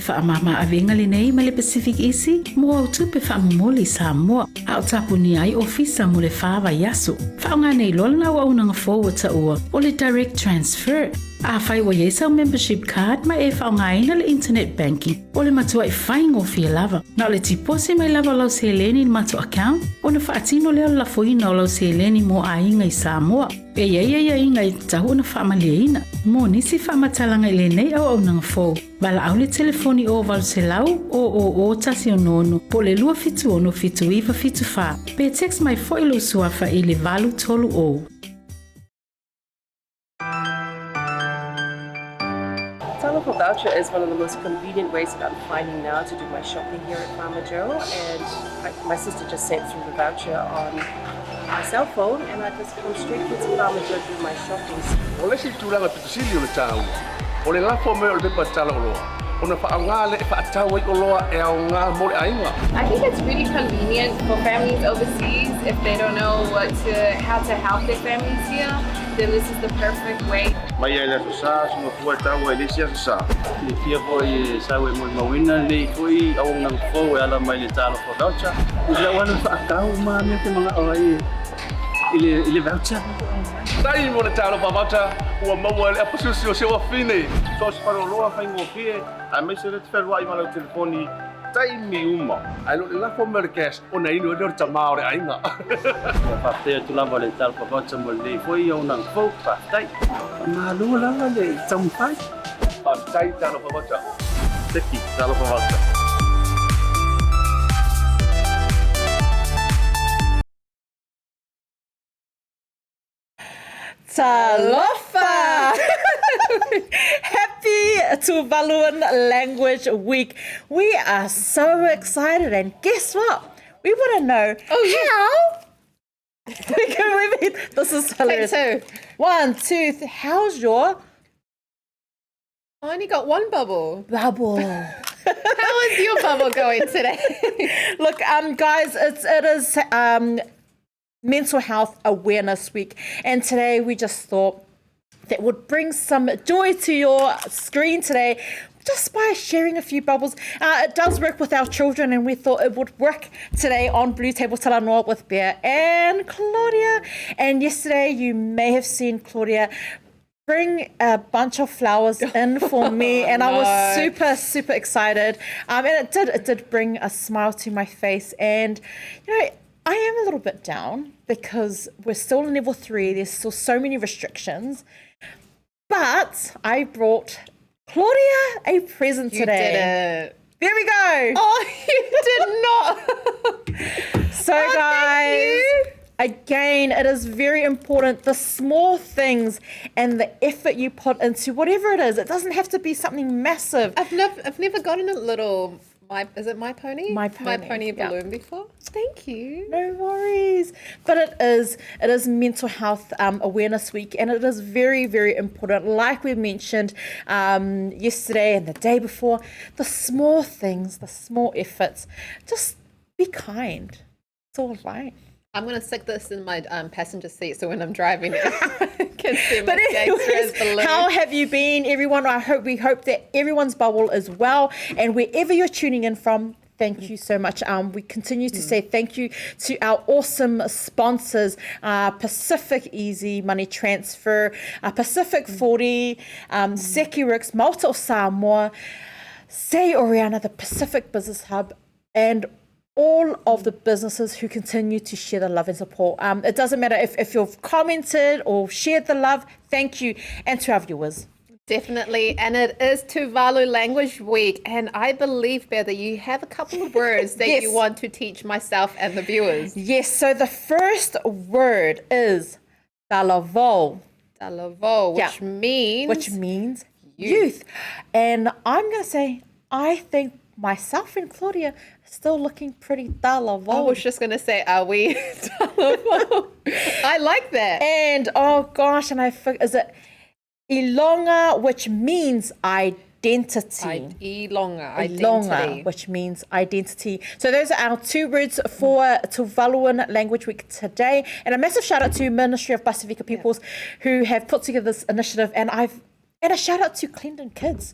whaamama avenga le nei ma le Pacific Isi, mo au tupe whaamumoli Samoa, a o tapu ni ai ofisa mo le whaava yasu. Whaonga nei lolna wa unanga forward ta ua, o le direct transfer. A whai wa yesa membership card ma e whaonga ina le internet banking, o le matua e whaingo fia lava. Na o le tipose mai lava lau se leni ni matua account, o na whaatino leo la foina o lau se leni mo a inga I Samoa. E ia inga I tahu na whaamalia mo nisi whaamatalanga le nei au nanga fo. Bala au le telefoni o valu se lau o tasi o nono, po le lua fitu ono fitu iwa fitu wha. Pe text mai fo ilo suafa I le valu tolu o. Telephone voucher is one of the most convenient ways that I'm finding now to do my shopping here at Farmer Joe, and my sister just sent through the voucher on my cell phone, and I just come straight to Farmer Joe to do my shopping. Ole si tulanga pitusili ole tau. Ole lafo me ole pepa tala oloa. Ona whaangale e whaatau I oloa e au ngā mole ainga. I think it's really convenient for families overseas if they don't know how to help their families here. Then this is the perfect way. Mai ai la sa suma fua tau e lesia sa. Ni fia foi sa we mo mawina le foi au nang fo e ala mai le talo fo voucher. Ila wana whaakau ma me te mga oi. Ile voucher. Tai mo le talo pa voucher ua maua le apususi o se wa fine. So se paro loa whaingo fie, a me se le te wherua I mana o telefoni tai mi uma. Ai lo le lafo me le cash o na inu e leo tamao le ainga. Whaatea tu lava le talo fo voucher mo le foi au nang fo whaatai. Ma loa lava le taumpai. Tai talo pa voucher. Teki talo pa voucher. Talofa! Happy Tuvaluan Language Week. We are so excited, and guess what? We want to know how. This is hilarious. Take two. 1, 2, how's your I only got one bubble. bubble? How is your bubble going today? Look, guys, it is Mental Health Awareness Week, and today we just thought that would bring some joy to your screen today just by sharing a few bubbles. It does work with our children, and we thought it would work today on BluTable Talanoa with Pea and Claudia. And yesterday you may have seen Claudia bring a bunch of flowers in for me, and I was super excited, and it did bring a smile to my face. And you know, I am a little bit down because we're still in level 3. There's still so many restrictions. But I brought Claudia a present today. You did it. There we go. Oh, you did not. So guys, again, it is very important, the small things and the effort you put into whatever it is. It doesn't have to be something massive. I've never gotten a little is it My Pony? My Pony, balloon before. Thank you. No worries. But it is Mental Health Awareness Week, and it is very, very important. Like we mentioned yesterday and the day before, the small things, the small efforts, just be kind. It's all right. I'm going to stick this in my passenger seat so when I'm driving I can see my But anyways, balloon. how have you been, everyone? We hope that everyone's bubble is well, and wherever you're tuning in from, thank you so much. We continue to say thank you to our awesome sponsors, Pacific Easy Money Transfer, Pacific 40, Sekirix, Malta o Samoa, Say Oriana, the Pacific Business Hub, and all of the businesses who continue to share the love and support. It doesn't matter if you've commented or shared the love, thank you. And to our viewers. Definitely, and it is Tuvalu Language Week, and I believe, Bear, that you have a couple of words that Yes. you want to teach myself and the viewers. Yes, so the first word is Dalavo, Dalavo, which means youth. And I'm going to say, I think myself and Claudia are still looking pretty Dalavo. I was just going to say, are we Dalavo? I like that. And oh gosh, and is it Ilonga, which means identity. Ilonga, which means identity. So those are our two words for Tuvaluan Language Week today. And a massive shout out to Ministry of Pasifika Peoples who have put together this initiative. And a shout out to Clendon Kids.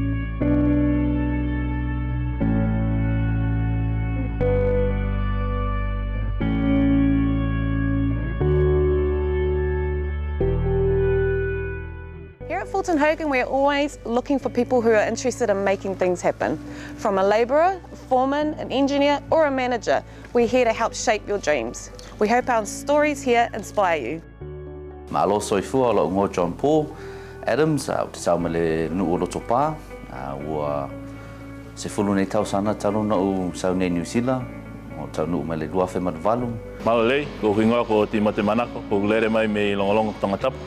Fulton Hogan, we're always looking for people who are interested in making things happen. From a labourer, foreman, an engineer, or a manager, we're here to help shape your dreams. We hope our stories here inspire you. Malo soifua o ngō John Paul Adams, o te tau mele nuu o loto pā, ua se fulu nei tau sana talo na o sau nei New Zealand, o tau nuu mele luafe matavalu. Malo lei, ko hingoa ko ti mate manako, ko lere mai me longolongo tangatapu.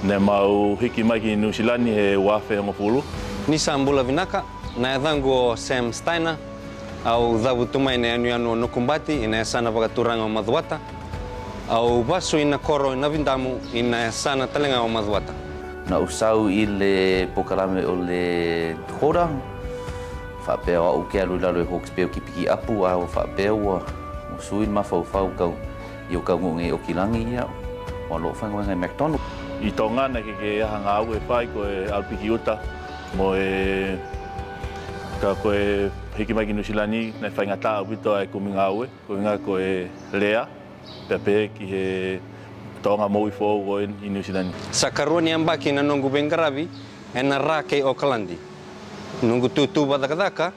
Ne mau hiki mai ki New Zealand he wafe ngo fulu. Nisa mbula vinaka, na yadhangu o Sam Steiner, au dhavu tumai ne anu o nukumbati, ina sana wakaturanga o madhuata, au basu ina koro ina vindamu, ina sana talenga o madhuata. Na usau I le pokalame o le hora, whapea o ke alu lalo e Hawke's Bay o ki piki apu, au whapea ua, o suin mawhau kau, I o kau ngungi o kilangi ia, o lo whangoa ngai McDonald. I tō ngana ke aha ngā au e whai ko e Alpiki Uta, mo e ka ko e hiki mai ki New Zealand nei whai ngā tā wito ai kumi ngā au e, ko ngā ko e Lea, pepe ki he tō ngā moui fōu o I New Zealand. Sa karua ni ambaki na nongu Bengaravi, e na rā kei Aucklandi. Nongu tūtū badakadaka,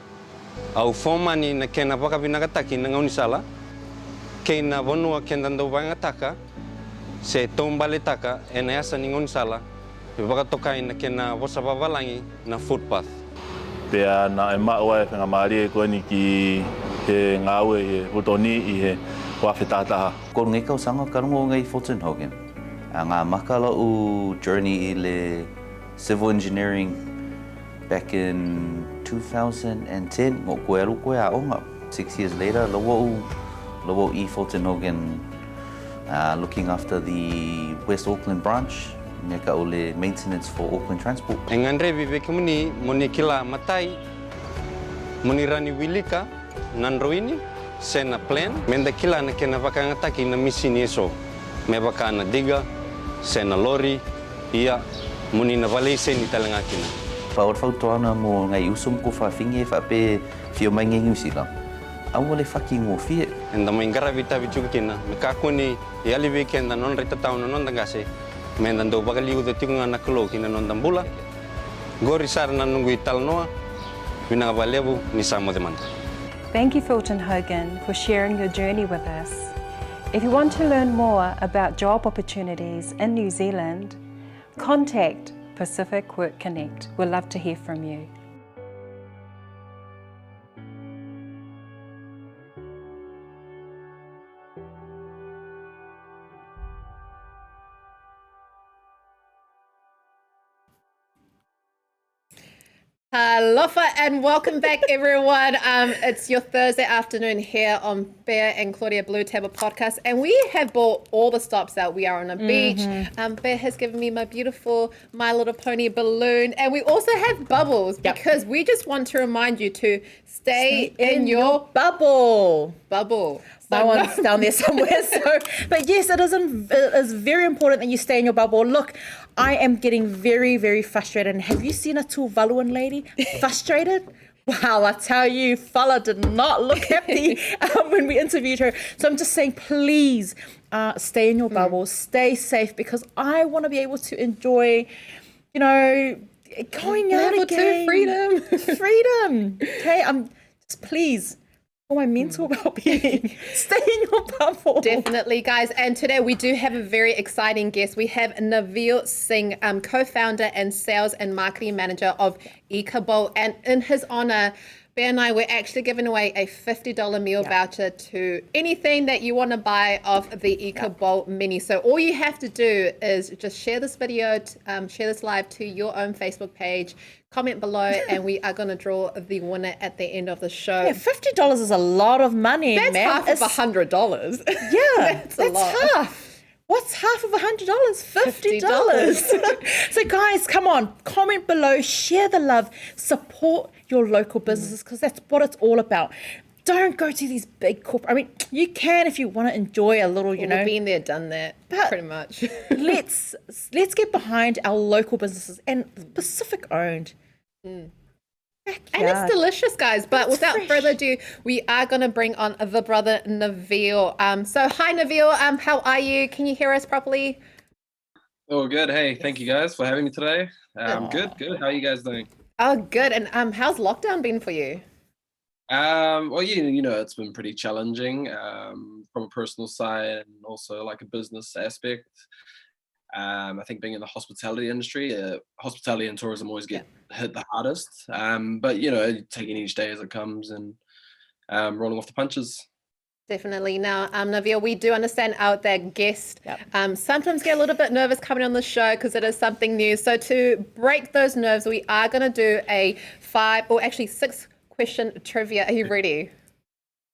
au fōmani na kena wakavinakataki na ngaunisala, kei na vonua kendandau wangataka, se tombale taka e na asa ni ngonisala e wakatokai na kena wasawawalangi na footpath. Pea na e maua e whenga maari e koe ni ki he ngāue he hutoni I he wafe tātaha. Ko ngai kau sanga karongo ngai Fulton Hogan. Ngā makala o journey I le civil engineering back in 2010. Ngō koe aru koe a onga. 6 years later, lawo I Fulton Hogan looking after the West Auckland branch, neka ole maintenance for Auckland Transport. Engandre viveke muni kila matai, muni rani wilika, nanroini, sena plan, menda kila na kena wakangataki na misini eso. Me waka na diga, sena lori, ia, muni na valese ni talangakina. Whautoana mo ngai usum ko whawhinge whape whio mai ngai New Zealand. Awale fucking o fie. Enda mai ngaravita vichukina, me kakuni I ali weekend non rita tau non dangase. Me ndando bagali u de tinga na klo kina non dambula. Gori sar na nungu italnoa. Mina valebu ni samo demanda. Thank you Fulton Hogan for sharing your journey with us. If you want to learn more about job opportunities in New Zealand, contact Pacific Work Connect. We'd love to hear from you. Alofa and welcome back everyone. It's your Thursday afternoon here on Pea and Claudia BluTable Podcast, and we have bought all the stops out. We are on a beach. Pea has given me my beautiful My Little Pony balloon, and we also have bubbles because we just want to remind you to stay in your bubble. My one's down there somewhere. But yes, it is very important that you stay in your bubble. Look, I am getting very, very frustrated. And have you seen a Tuvaluan lady frustrated? Wow, I tell you, fella did not look happy when we interviewed her. So I'm just saying, please stay in your bubble, stay safe, because I want to be able to enjoy, going out again. Freedom. Okay, please. For my mental well-being, stay in your bubble. Definitely, guys. And today we do have a very exciting guest. We have Navneal Singh, co-founder and sales and marketing manager of Bowl. And in his honor, Pea and I, we're actually giving away a $50 meal voucher to anything that you want to buy of the Bowl Mini. So all you have to do is just share this video, share this live to your own Facebook page, comment below, and we are going to draw the winner at the end of the show. Yeah, $50 is a lot of money, That's man. half of $100. Yeah, that's a lot. half. What's half of $100? $50. So guys, come on, comment below, share the love, support your local businesses, because that's what it's all about. Don't go to these big corporate. I mean, you can if you want to enjoy a little, We've been there, done that, pretty much. let's get behind our local businesses and Pacific owned. And it's delicious, guys. But without further ado, we are going to bring on the brother Navneal. So hi, Navneal. How are you? Can you hear us properly? Oh, good. Hey, thank you guys for having me today. Good. How are you guys doing? Oh, good. And how's lockdown been for you? Well, it's been pretty challenging from a personal side and also like a business aspect. I think being in the hospitality industry, hospitality and tourism always get hit the hardest. But taking each day as it comes and rolling off the punches. Definitely. Now, Navneal, we do understand out there guests sometimes get a little bit nervous coming on the show because it is something new. So to break those nerves, we are going to do a 6 question trivia. Are you ready?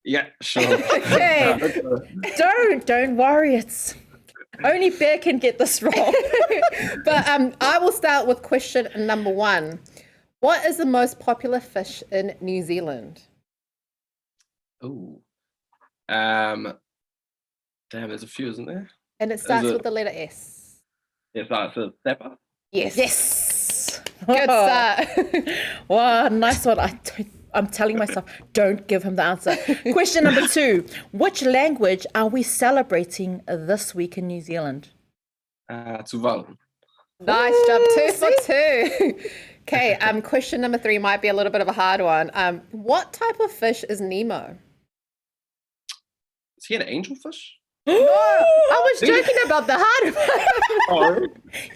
Yeah, sure. Okay. Don't worry. It's only Bear can get this wrong. But I will start with question number 1. What is the most popular fish in New Zealand? Ooh. Damn, there's a few, isn't there? And it starts with the letter S. Yeah, starts with snapper. Yes. Good start. Wow, nice one. I'm telling myself, don't give him the answer. Question number 2. Which language are we celebrating this week in New Zealand? Tuvalu. Nice job. 2 for 2. Okay, question number 3 might be a little bit of a hard one. What type of fish is Nemo? Is he an angelfish? No, I was joking about the hard one.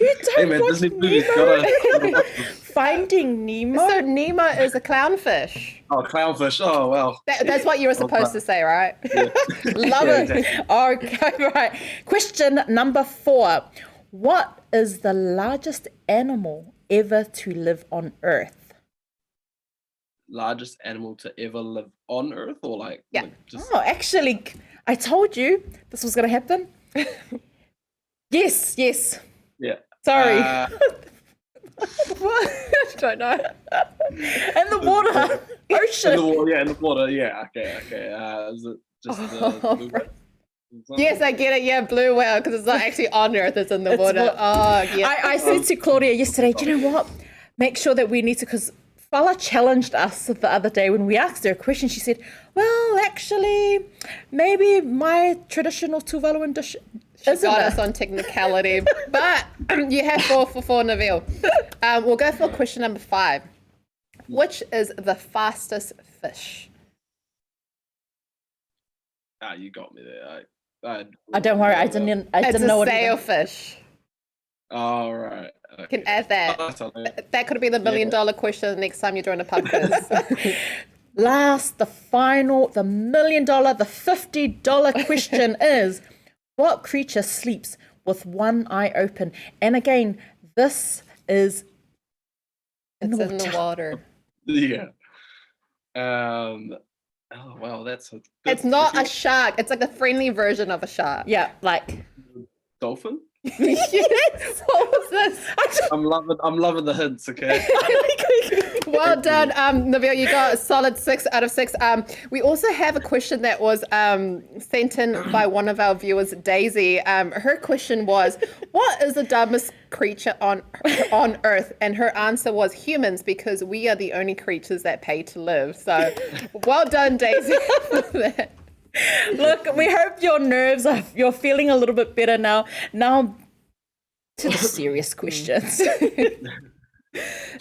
You don't Hey man, watch Disney movies Nemo. gotta. Finding Nemo? So Nemo is a clownfish. Oh, clownfish. Oh, well. That's what you were supposed to say, right? Love it. Exactly. Okay, right. Question number 4. What is the largest animal ever to live on Earth? Largest animal to ever live on Earth, or like? Yeah. Oh, actually, I told you this was going to happen. Yes. Yeah. Sorry. What? I don't know. In the water. Ocean. In the water. Yeah. Okay. Is it just blue whale? Yes, I get it. Yeah, blue whale, because it's not actually on Earth, it's in the water. Oh, yeah. I said to Claudia yesterday, do you know what? Make sure that we need to, because Fala challenged us the other day when we asked her a question. She said, well, actually, maybe my traditional Tuvaluan dish isn't Got it? us on technicality. But you have 4 for 4, Navneal. We'll go for question number 5. Which is the fastest fish? You got me there. Don't worry, I didn't know what it's a sailfish. All right. Okay. Can add that. That could be the $1 million question next time you join a pub quiz. Last, the final, the $1 million, the $50 question is, what creature sleeps with one eye open? And again, this is in the water. Yeah. Oh wow, it's not a shark. It's like a friendly version of a shark. Yeah, like dolphin. Yes. What was this? I'm loving the hints. Okay. Well done, Navneal. You got a solid 6 out of 6. We also have a question that was sent in by one of our viewers, Daisy. Her question was, "What is the dumbest creature on Earth?" And her answer was humans, because we are the only creatures that pay to live. So, well done, Daisy, for that. Look, we hope your nerves you're feeling a little bit better now. Now to the serious questions.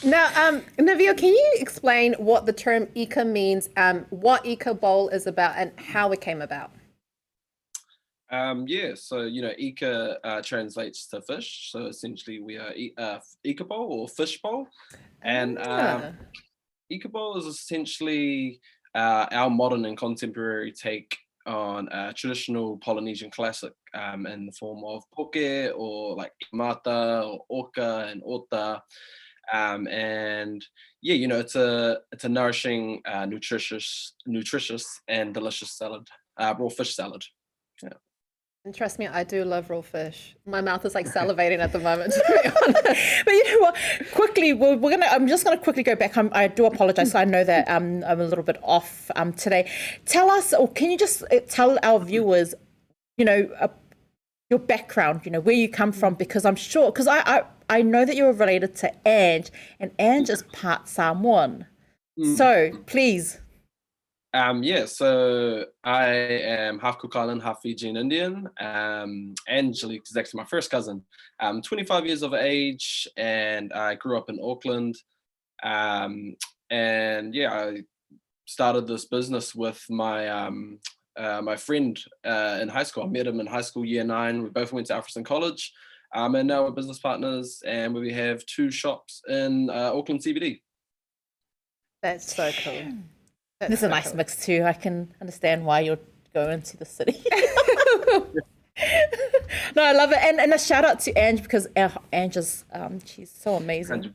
Now, Navneal, can you explain what the term Ika means, what Ika Bowl is about, and how it came about? Yeah, so Ika translates to fish. So essentially, we are Ika Bowl or fish bowl, and Ika Bowl is essentially our modern and contemporary take on a traditional Polynesian classic in the form of poke or like mata or oka and ota. And yeah, it's a nourishing, nutritious and delicious salad, raw fish salad. Yeah. And trust me, I do love raw fish. My mouth is like salivating at the moment, to be honest. But you know what? Quickly, I'm just gonna quickly go back. I do apologize. I know that I'm a little bit off today. Tell us, or can you just tell our viewers, your background, where you come from, because I'm sure, because I know that you're related to Ange, and Ange is part Samoan. So please. So I am half Cook Island, half Fijian Indian. Angelique is actually my first cousin. I'm 25 years of age, and I grew up in Auckland. I started this business with my my friend in high school. I met him in high school, year 9. We both went to Alfredson College, and now we're business partners. And we have 2 shops in Auckland CBD. That's so cool. There's a nice mix too. I can understand why you're going to the city. No, I love it. And a shout out to Ange, because Ange is she's so amazing.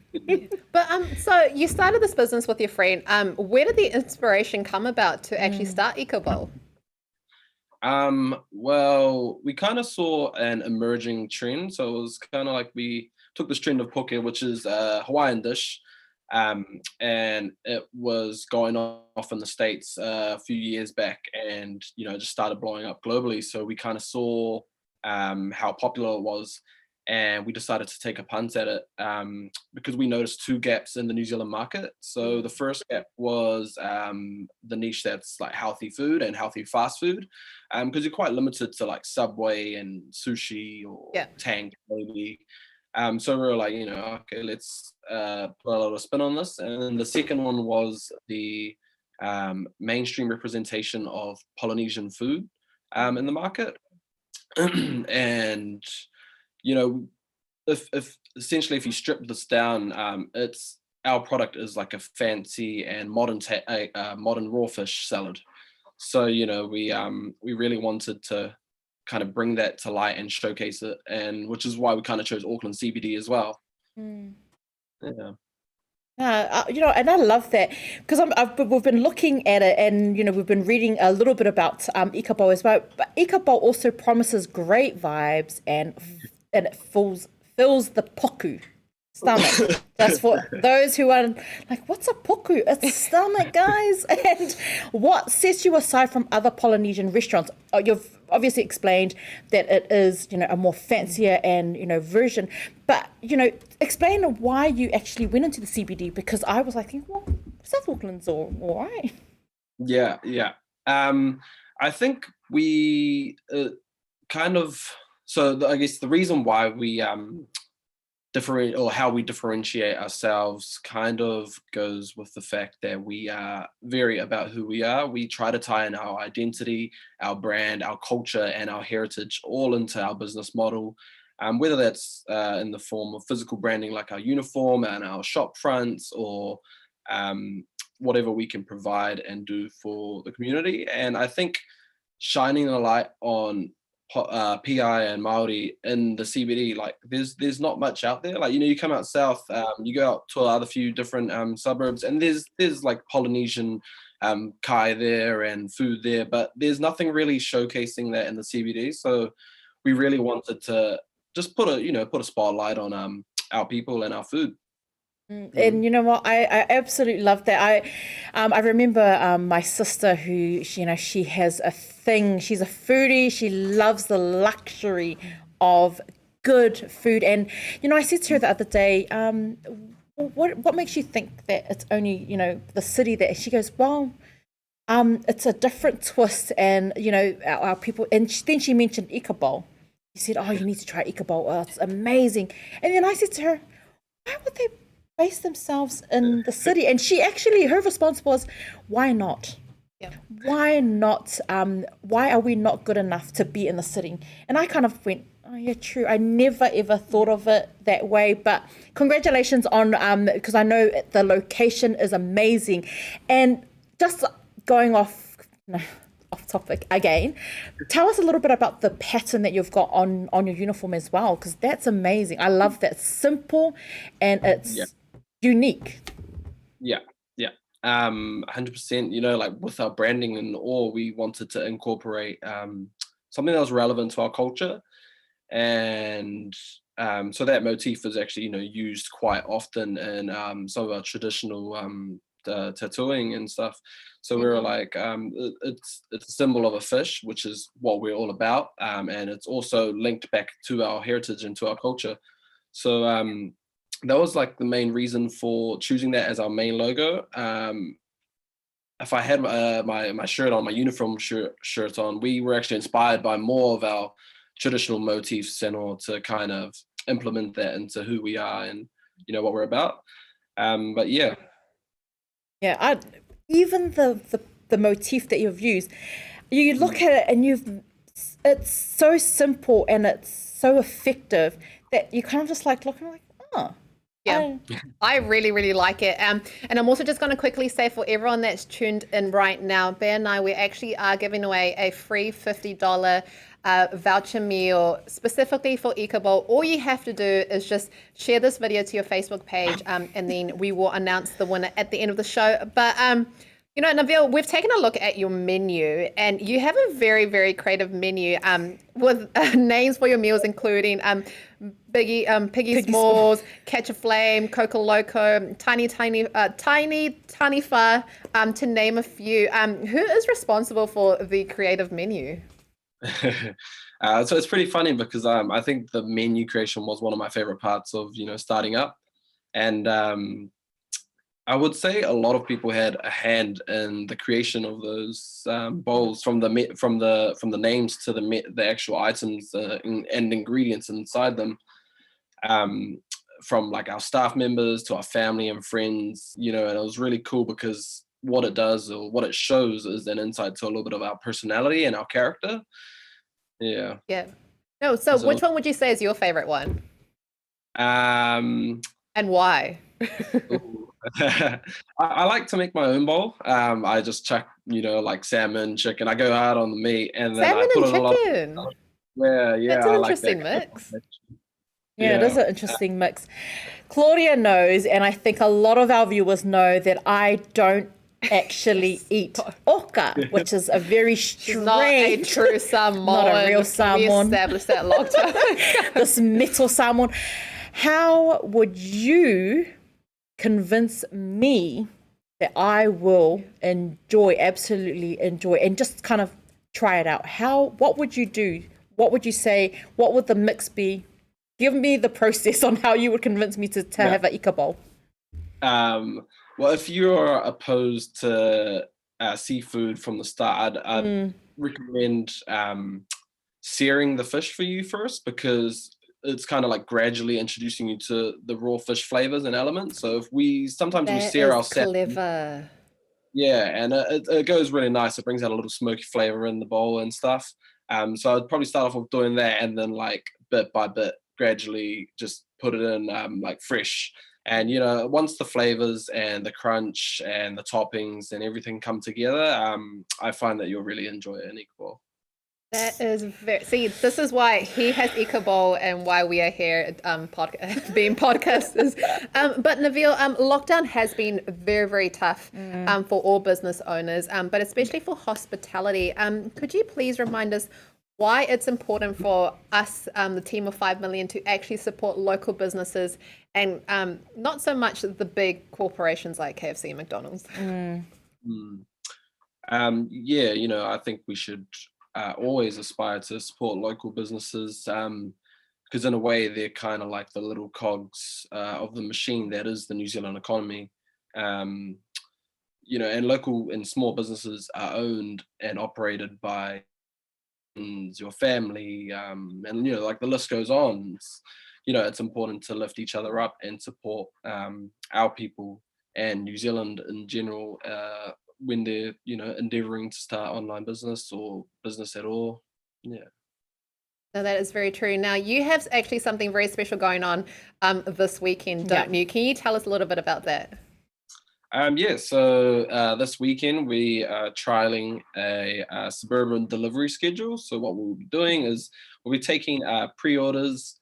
But so you started this business with your friend. Where did the inspiration come about to actually start EcoBowl? Well, we kind of saw an emerging trend. So it was kind of like we took this trend of poke, which is a Hawaiian dish. And it was going off in the States a few years back, and just started blowing up globally. So we kind of saw how popular it was, and we decided to take a punt at it because we noticed 2 gaps in the New Zealand market. So the first gap was the niche that's like healthy food and healthy fast food, because you're quite limited to like Subway and sushi or Tank maybe. So we were like, okay, let's put a little spin on this. And then the second one was the mainstream representation of Polynesian food in the market. And, if essentially if you strip this down, our product is like a fancy and modern raw fish salad. So, we really wanted to kind of bring that to light and showcase it, and which is why we kind of chose Auckland CBD as well. And I love that, because we've been looking at it, and we've been reading a little bit about EcoBowl as well. But EcoBowl also promises great vibes, and it fills the poku stomach. That's for those who are like, what's a poku? It's stomach, guys. And what sets you aside from other Polynesian restaurants? You've obviously explained that it is, a more fancier and, version. But, explain why you actually went into the CBD, because I was like, well, South Auckland's all right. Yeah. I think we I guess the reason why we how we differentiate ourselves kind of goes with the fact that we are very about who we are. We try to tie in our identity, our brand, our culture, and our heritage all into our business model, whether that's in the form of physical branding like our uniform and our shop fronts, or whatever we can provide and do for the community. And I think shining a light on PI and Maori in the CBD, like there's not much out there. Like, you come out south, you go out to other few different suburbs, and there's like Polynesian kai there and food there, but there's nothing really showcasing that in the CBD. So we really wanted to just put a spotlight on our people and our food. And you know what, I absolutely love that. I remember my sister, who she has a thing. She's a foodie. She loves the luxury of good food. And I said to her the other day, what makes you think that it's only the city that? She goes, well, it's a different twist, and our people. And then she mentioned EcoBowl. She said, oh, you need to try EcoBowl. Oh, it's amazing. And then I said to her, why would they base themselves in the city? And her response was, why not? Why not? Why are we not good enough to be in the city? And I kind of went, oh yeah, true. I never ever thought of it that way. But congratulations on, because I know the location is amazing. And just going off topic again, tell us a little bit about the pattern that you've got on your uniform as well, because that's amazing. I love that. It's simple and it's unique. 100%. Like with our branding and all, we wanted to incorporate something that was relevant to our culture, and so that motif is actually used quite often in some of our traditional tattooing and stuff. So we were like, it's a symbol of a fish, which is what we're all about, and it's also linked back to our heritage and to our culture. So that was like the main reason for choosing that as our main logo. if I had my shirt on, my uniform shirt on, we were actually inspired by more of our traditional motifs and all to kind of implement that into who we are and what we're about. But yeah. Yeah, even the motif that you've used, you look at it and it's so simple and it's so effective that you kind of just like looking like, oh. Yeah, I really, really like it. And I'm also just going to quickly say for everyone that's tuned in right now, Pea and I, we actually are giving away a free $50 voucher meal specifically for Ecobowl. All you have to do is just share this video to your Facebook page, and then we will announce the winner at the end of the show. But Navneal, we've taken a look at your menu, and you have a very, very creative menu with names for your meals, including Piggy S'mores, Catch a Flame, Coco Loco, Tiny Tanifa, to name a few. Who is responsible for the creative menu? So it's pretty funny because I think the menu creation was one of my favorite parts of starting up, and I would say a lot of people had a hand in the creation of those bowls, from the names to the actual items and ingredients inside them, from like our staff members to our family and friends, and it was really cool because what it does or what it shows is an insight to a little bit of our personality and our character. Yeah. No, so which one would you say is your favorite one? And why? I like to make my own bowl. I just chuck, like salmon, chicken. I go hard on the meat, and then salmon I put and chicken. Yeah. That's an interesting mix. Yeah, it is an interesting mix. Claudia knows, and I think a lot of our viewers know, that I don't actually eat oka, which is a very strange, not a true salmon, not a real salmon. We established that long time ago. This metal salmon. How would you convince me that I will absolutely enjoy, and just kind of try it out? What would you do? What would you say? What would the mix be? Give me the process on how you would convince me to have an ika bowl. Well, if you're opposed to seafood from the start, I'd recommend searing the fish for you first, because it's kind of like gradually introducing you to the raw fish flavors and elements. So if we sear our salmon. Clever. Yeah, and it goes really nice. It brings out a little smoky flavor in the bowl and stuff. So I'd probably start off with doing that, and then like bit by bit, gradually just put it in like fresh. And once the flavors and the crunch and the toppings and everything come together, I find that you'll really enjoy it in Ecobowl. That is this is why he has Ecobowl and why we are here being podcasters. But Navneal, lockdown has been very, very tough for all business owners, but especially for hospitality. Could you please remind us why it's important for us, the team of 5 million, to actually support local businesses and not so much the big corporations like KFC and McDonald's? Yeah, I think we should always aspire to support local businesses, because in a way they're kind of like the little cogs of the machine that is the New Zealand economy. And local and small businesses are owned and operated by your family, and like the list goes on. It's important to lift each other up and support our people and New Zealand in general when they're endeavoring to start online business or business at all. Yeah. No, that is very true. Now, you have actually something very special going on this weekend, don't you? Can you tell us a little bit about that? So this weekend we are trialing a suburban delivery schedule. So what we'll be doing is we'll be taking pre-orders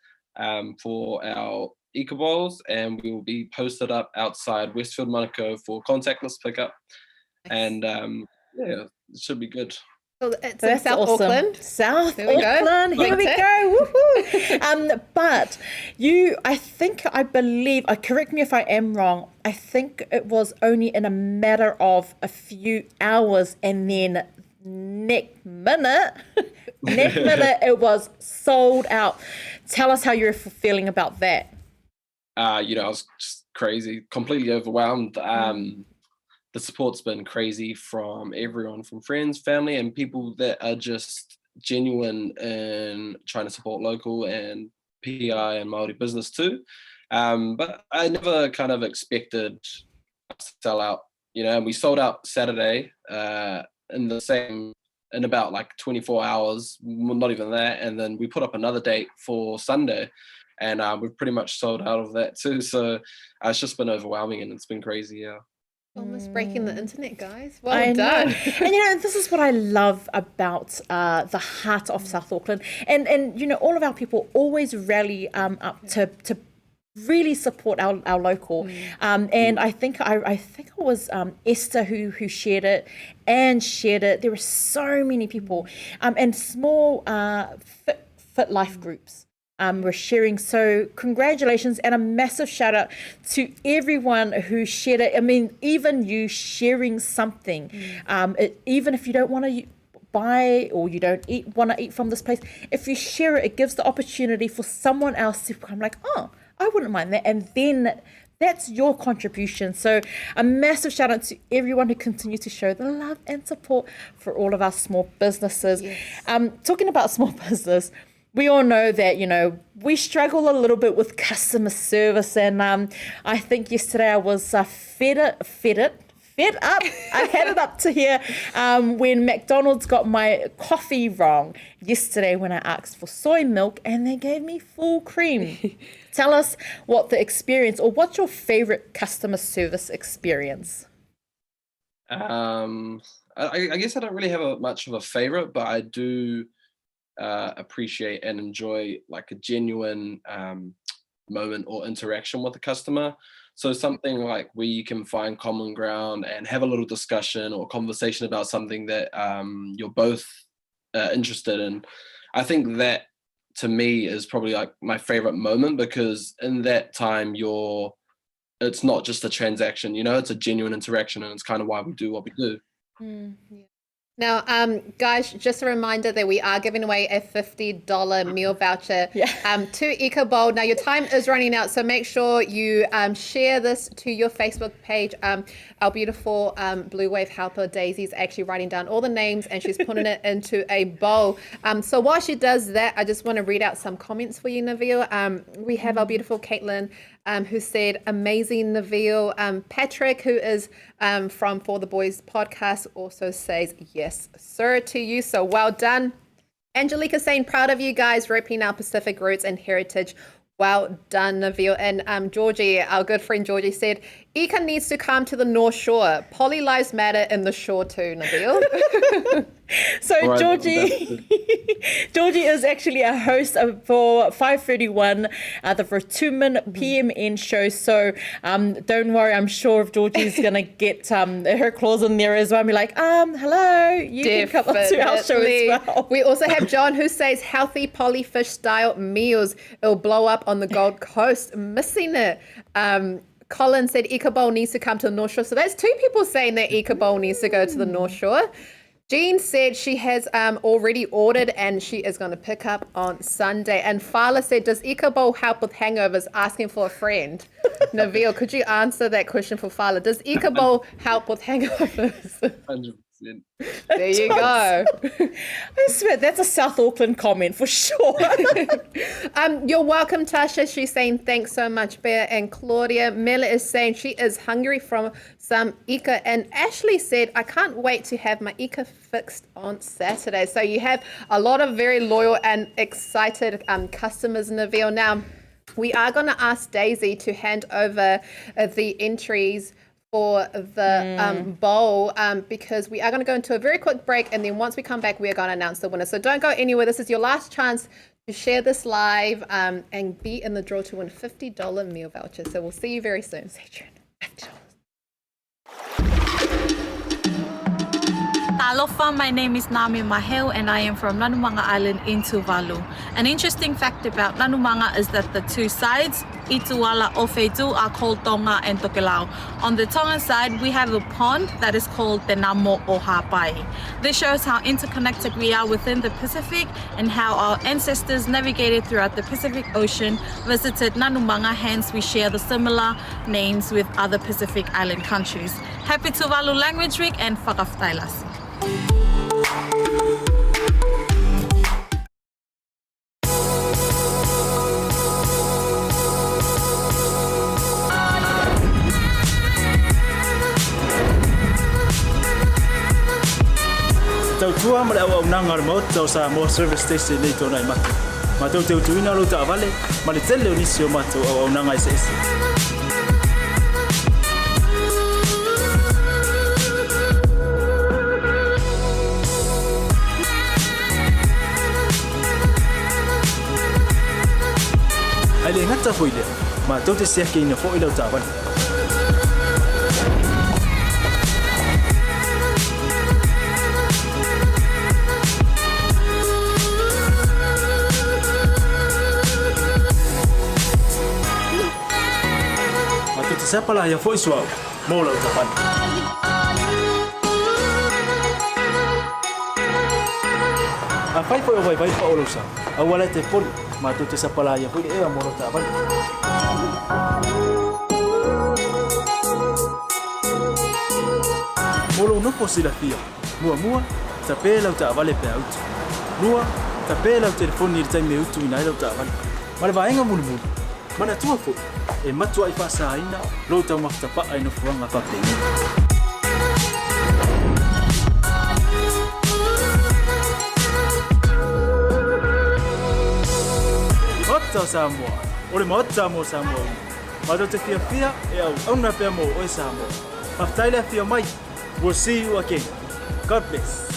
for our Ecobowls, and we will be posted up outside Westfield Manukau for contactless pickup. And it should be good. So it's in South Auckland. South Auckland. Here we go. Woohoo! But I believe, correct me if I am wrong, I think it was only in a matter of a few hours, and then next minute it was sold out. Tell us how you're feeling about that. I was just crazy, completely overwhelmed. the support's been crazy from everyone, from friends, family, and people that are just genuine in trying to support local and PI and Māori business too. But I never kind of expected us to sell out, and we sold out Saturday in about like 24 hours, not even that. And then we put up another date for Sunday, and we've pretty much sold out of that too. So it's just been overwhelming, and it's been crazy, yeah. Almost breaking the internet, guys. Well done. And this is what I love about the heart of South Auckland. And all of our people always rally up to really support our local. And I think it was Esther who shared it and shared it. There were so many people and small fit life groups. We're sharing. So congratulations and a massive shout out to everyone who shared it. I mean, even you sharing something, even if you don't want to buy or you don't want to eat from this place, if you share it, it gives the opportunity for someone else to come like, oh, I wouldn't mind that. And then that's your contribution. So a massive shout out to everyone who continues to show the love and support for all of our small businesses. Yes. Talking about small business, we all know that, we struggle a little bit with customer service. And I think yesterday I was fed up. I had it up to here when McDonald's got my coffee wrong yesterday when I asked for soy milk and they gave me full cream. Tell us what the experience, or what's your favorite customer service experience? I guess I don't really have much of a favorite, but I do appreciate and enjoy like a genuine moment or interaction with the customer. So something like where you can find common ground and have a little discussion or conversation about something that you're both interested in. I think that to me is probably like my favorite moment, because in that time it's not just a transaction, it's a genuine interaction, and it's kind of why we do what we do. Yeah. Now, guys, just a reminder that we are giving away a $50 meal voucher to EcoBowl. Now, your time is running out, so make sure you share this to your Facebook page. Our beautiful Blue Wave helper, Daisy, is actually writing down all the names, and she's putting it into a bowl. So while she does that, I just want to read out some comments for you, Navneal. We have our beautiful Caitlin, who said, amazing, Navneal. Patrick, who is from For the Boys podcast, also says, yes, sir, to you. So well done. Angelica saying, proud of you guys, repping our Pacific roots and heritage. Well done, Navneal. And Georgie, our good friend Georgie, said, Ika needs to come to the North Shore. Poly lives matter in the shore too, Navneal. So right, Georgie is actually a host for 531, the Rotuman PMN show. So don't worry, I'm sure if Georgie's going to get her claws in there as well, and be like, hello, you can come up to our show as well. We also have John, who says healthy polyfish style meals. It'll blow up on the Gold Coast. Missing it. Colin said EcoBowl needs to come to the North Shore. So that's two people saying that EcoBowl needs to go to the North Shore. Jean said she has already ordered and she is going to pick up on Sunday. And Fala said, does EcoBowl help with hangovers? Asking for a friend. Navneal, could you answer that question for Fala? Does EcoBowl help with hangovers? 100%. There you go. I swear, that's a South Auckland comment for sure. You're welcome, Tasha. She's saying thanks so much, Pea and Claudia. Mela is saying she is hungry from some Ika. And Ashley said, I can't wait to have my Ika fixed on Saturday. So you have a lot of very loyal and excited customers, Navneal. Now, we are going to ask Daisy to hand over the entries for the bowl, because we are going to go into a very quick break, and then once we come back, we are going to announce the winner. So don't go anywhere. This is your last chance to share this live and be in the draw to win a $50 meal voucher. So we'll see you very soon. Stay tuned. Alofa, my name is Navneal and I am from Nanumanga Island in Tuvalu. An interesting fact about Nanumanga is that the two sides, Ituala Ofetu, are called Tonga and Tokelau. On the Tonga side, we have a pond that is called Te Namo o Hapai. This shows how interconnected we are within the Pacific and how our ancestors navigated throughout the Pacific Ocean, visited Nanumanga, hence we share the similar names with other Pacific Island countries. Happy Tuvalu Language Week and whakawhatailasi. Tau tua ma le au nanga le maut tau sa mo service station nei tona I matu. Ma tau te utuina lo ta vale ma le tele o nisi o matu au nanga I se ese. Ai le ngata foi le ma tau te sia ke ina fo I lo ta vale. Siapa lah yang voice wow mau lau tapan. Apa itu vai vai pa ulusa. Awalnya telepon matu te siapa lah yang voice mau lau tapan. Molo no posila fia. Mua tape lau ta vale pe out. Mua tape lau telefon ni tai me utu ina lau ta vale. Male vaenga mulu. Mana tua fo. E matua I whasaina, lo tau makitapa ai no fuanga whapengi. Ota Samoa, ore ma ota mo Samoa. Mato te fia e au auna pea mo oi Samoa. Maftaile fia mai, we'll see you again. God bless.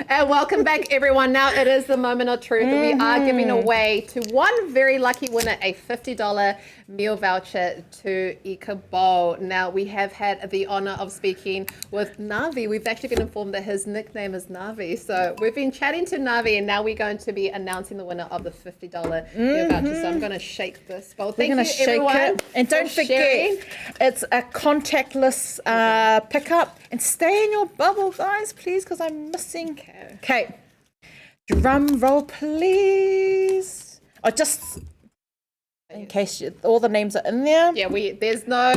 And welcome back, everyone. Now it is the moment of truth. We are giving away to one very lucky winner a $50 meal voucher to Ika Bowl. Now, we have had the honor of speaking with Navi. We've actually been informed that his nickname is Navi. So we've been chatting to Navi, and now we're going to be announcing the winner of the $50 meal voucher. So I'm going to shake this bowl. Thank you, everyone. It. And don't forget, it's a contactless pickup. And stay in your bubble, guys, please, because I'm missing. Okay. Drum roll, please. Oh, just in case all the names are in there. Yeah, there's no...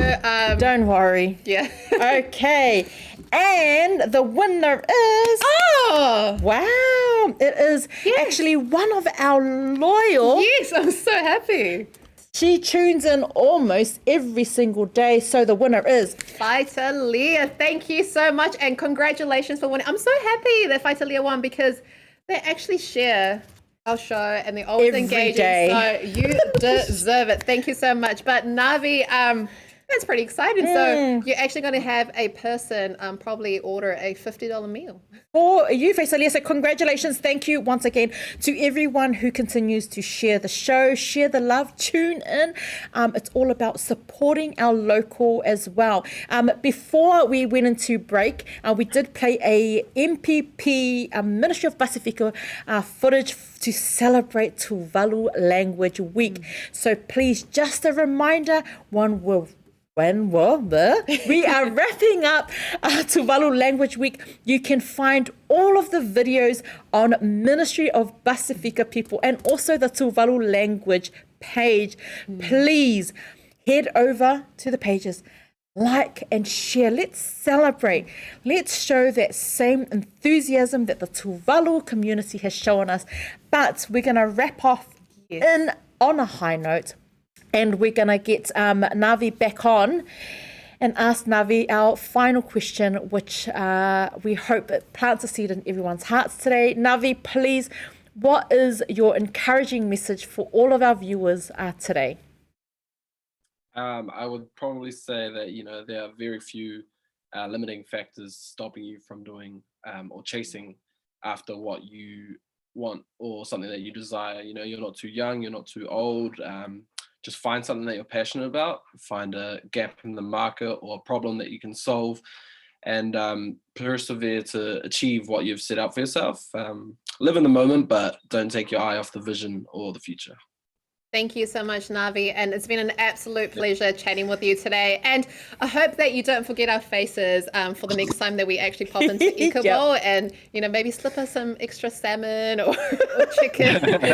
Don't worry. Yeah. Okay. And the winner is... Oh! Wow. It is actually one of our loyal... Yes, I'm so happy. She tunes in almost every single day. So the winner is... Faitalia. Thank you so much. And congratulations for winning. I'm so happy that Faitalia won because they actually share our show and they're always engaging. So you deserve it. Thank you so much. But Navi, that's pretty exciting. So you're actually going to have a person probably order a $50 meal. For you, Faitalia. So congratulations. Thank you once again to everyone who continues to share the show, share the love, tune in. It's all about supporting our local as well. Before we went into break, we did play a MPP Ministry of Pacifica footage to celebrate Tuvalu Language Week. So please, just a reminder, we are wrapping up Tuvalu Language Week. You can find all of the videos on Ministry of Pacifica people and also the Tuvalu Language page. Please head over to the pages, like and share. Let's celebrate. Let's show that same enthusiasm that the Tuvalu community has shown us. But we're going to wrap off on a high note. And we're going to get Navi back on and ask Navi our final question, which we hope it plants a seed in everyone's hearts today. Navi, please, what is your encouraging message for all of our viewers today? I would probably say that, there are very few limiting factors stopping you from doing or chasing after what you want or something that you desire. You know, you're not too young, you're not too old. Just find something that you're passionate about, find a gap in the market or a problem that you can solve, and persevere to achieve what you've set out for yourself. Live in the moment, but don't take your eye off the vision or the future. Thank you so much, Navi, and it's been an absolute pleasure chatting with you today. And I hope that you don't forget our faces for the next time that we actually pop into Ikabo and, you know, maybe slip us some extra salmon or chicken.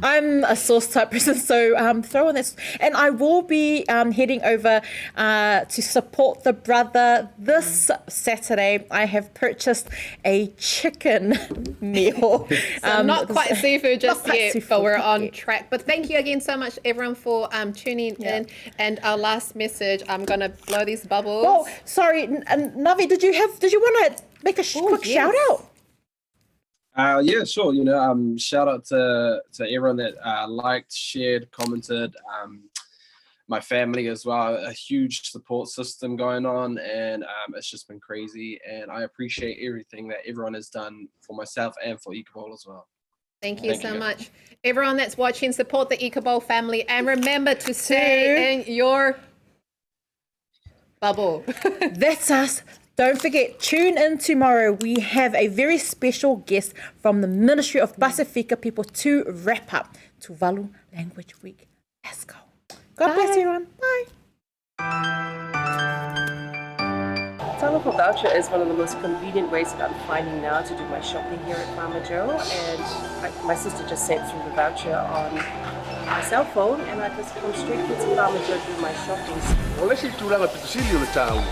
I'm a sauce type person, so throw on this. And I will be heading over to support the brother this Saturday. I have purchased a chicken meal. So not quite seafood just yet, but we're on track. But thank you again so much, everyone, for tuning in. And our last message, I'm going to blow these bubbles. Oh, sorry, Navi, did you want to make a quick shout out? Yeah, sure. You know, shout out to everyone that liked, shared, commented. My family as well, a huge support system going on, and it's just been crazy. And I appreciate everything that everyone has done for myself and for Ikabo as well. Thank you so much. Everyone that's watching, support the Ikabo family, and remember to stay in your bubble. That's us. Don't forget, tune in tomorrow. We have a very special guest from the Ministry of Pasifika people to wrap up Tuvalu Language Week. Let's go. God bless everyone. Bye. BluTable voucher is one of the most convenient ways that I'm finding now to do my shopping here at Farmer Joe, and my sister just sent through the voucher on my cell phone, and I just come straight here to Farmer Joe to do my shopping. Ole si tulanga pitusili ole tau.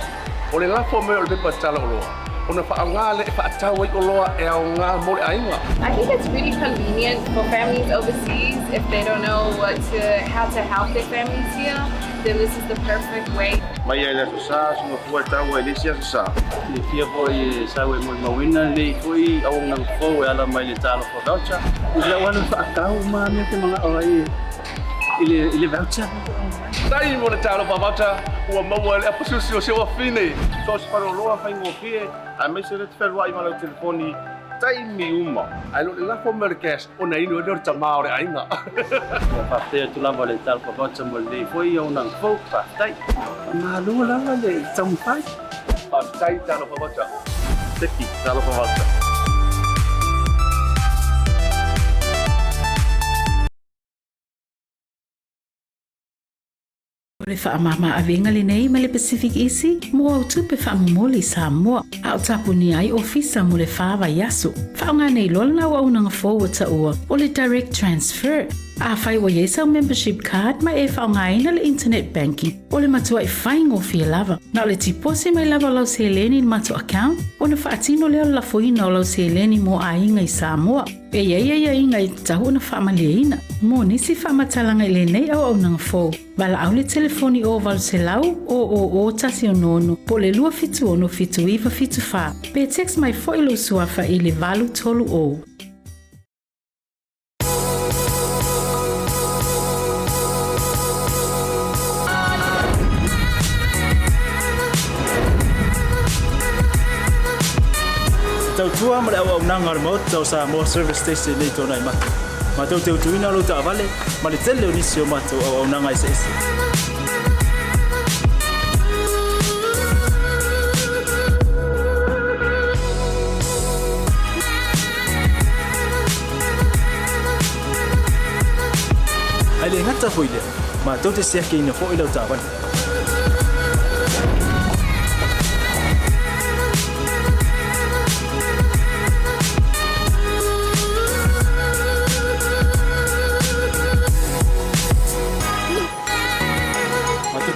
Ole lafo me ole pepa tala oloa. Ona whaangale e whaatau ai oloa e au ngā mole ainga. I think it's really convenient for families overseas if they don't know how to help their families here. Then this is the perfect way. Mai ai la sa sunga fua tau ai lesia sa. Le fia foi sa we mo mawina le foi au nang fo e ala mai le talo for voucher. Ila wana whaakau ma me te mga oi ile voucher. Tai mo le talo pa voucher ua maua le apususi o se wa fine. So se paro loa fai ngo fie a me se le tfelua I ma le telefoni tai mi uma. Ai lo la fo me le cash ona ino le tama o le ainga. Fa te tu lava le talo pa voucher mo le foi au nang fo pa tai. Ma lo la le tsam pai. Pa tai talo pa voucher. Teki talo pa voucher. O le whaamama awenga le nei ma le Pacific Isi, mo au tupe whaamumoli Samoa, a o tapuni ai ofisa mo le whaava yaso. Whaonga nei lola na waunanga forward ta ua, o le direct transfer. A whai wa yesa membership card ma e whaonga ina le internet banking, o le matua I whaingo fia lava. Na o le tipose mai lava lau se leni mato account, o na whaatino leo la foina o lau se leni mo a inga I Samoa. E ia inga I tahu na whaamaleina, mo nisi whaamatalanga I le nei au nanga fo. Wala au le telefoni o walu se lau o tasi o nono, po le lua fitu ono fitu iwa fitu wha. Pe text mai fo ilo suafa I le valu tolu o. Tau tua ma le au nanga mo tau sa mo service station nei tona I matu. Ma tau teu tuina lo ta vale, ma le tele o nisi o matu au nanga I se ese. Ai le ngata foi le, ma tau te sea ke ina fo I lo ta vale.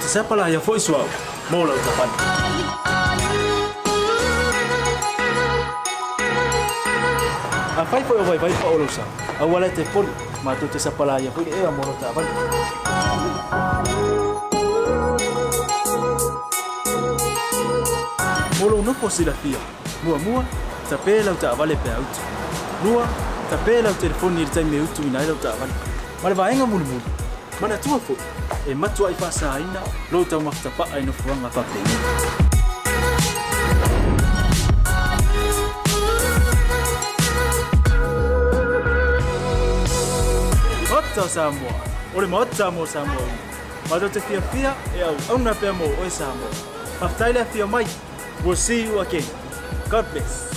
Siapa lah yang voice wow, mau lah ucapan. Apa itu yang baik Pak Ulusa? Awalnya telepon, matu te siapa lah yang voice mau lah ucapan. Mulu no posila fia, mua, tapi lah ucapan le peaut. Mua, tapi lah telefon ni dia meu tu ina lah ucapan. Malah baenga mulu. Mana tua fo? E matua I whasa aina, lo tau maftapa ai no fuanga whapeni. tau Samoa. O le maota mo Samoa. Ma tau te fia e au na pea mo o Samoa. Maftaile fia mai. We'll see you again. God bless.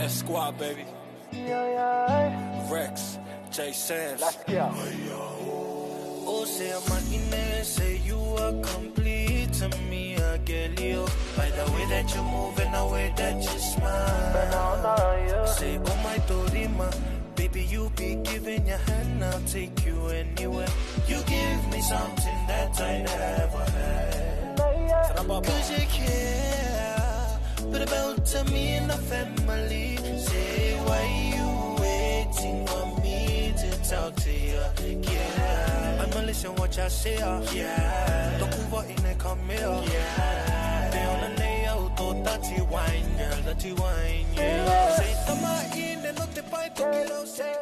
Squad, baby. Rex, J Sands. Let's go. Oh, say I'm say you are complete to me, I get you. By the way that you move and the way that you smile. Say, oh my Dorima, baby, you be giving your hand, I'll take you anywhere. You give me something that I never had. Cause you care, but about to me and the family. Say, why you waiting on me to talk to you? Yeah, I'ma listen what y'all say. Yeah, don't move out in the come here. Yeah, they on the layout, oh, dirty wine, girl, dirty wine. Yeah, say, I'm not in and not the bite, say.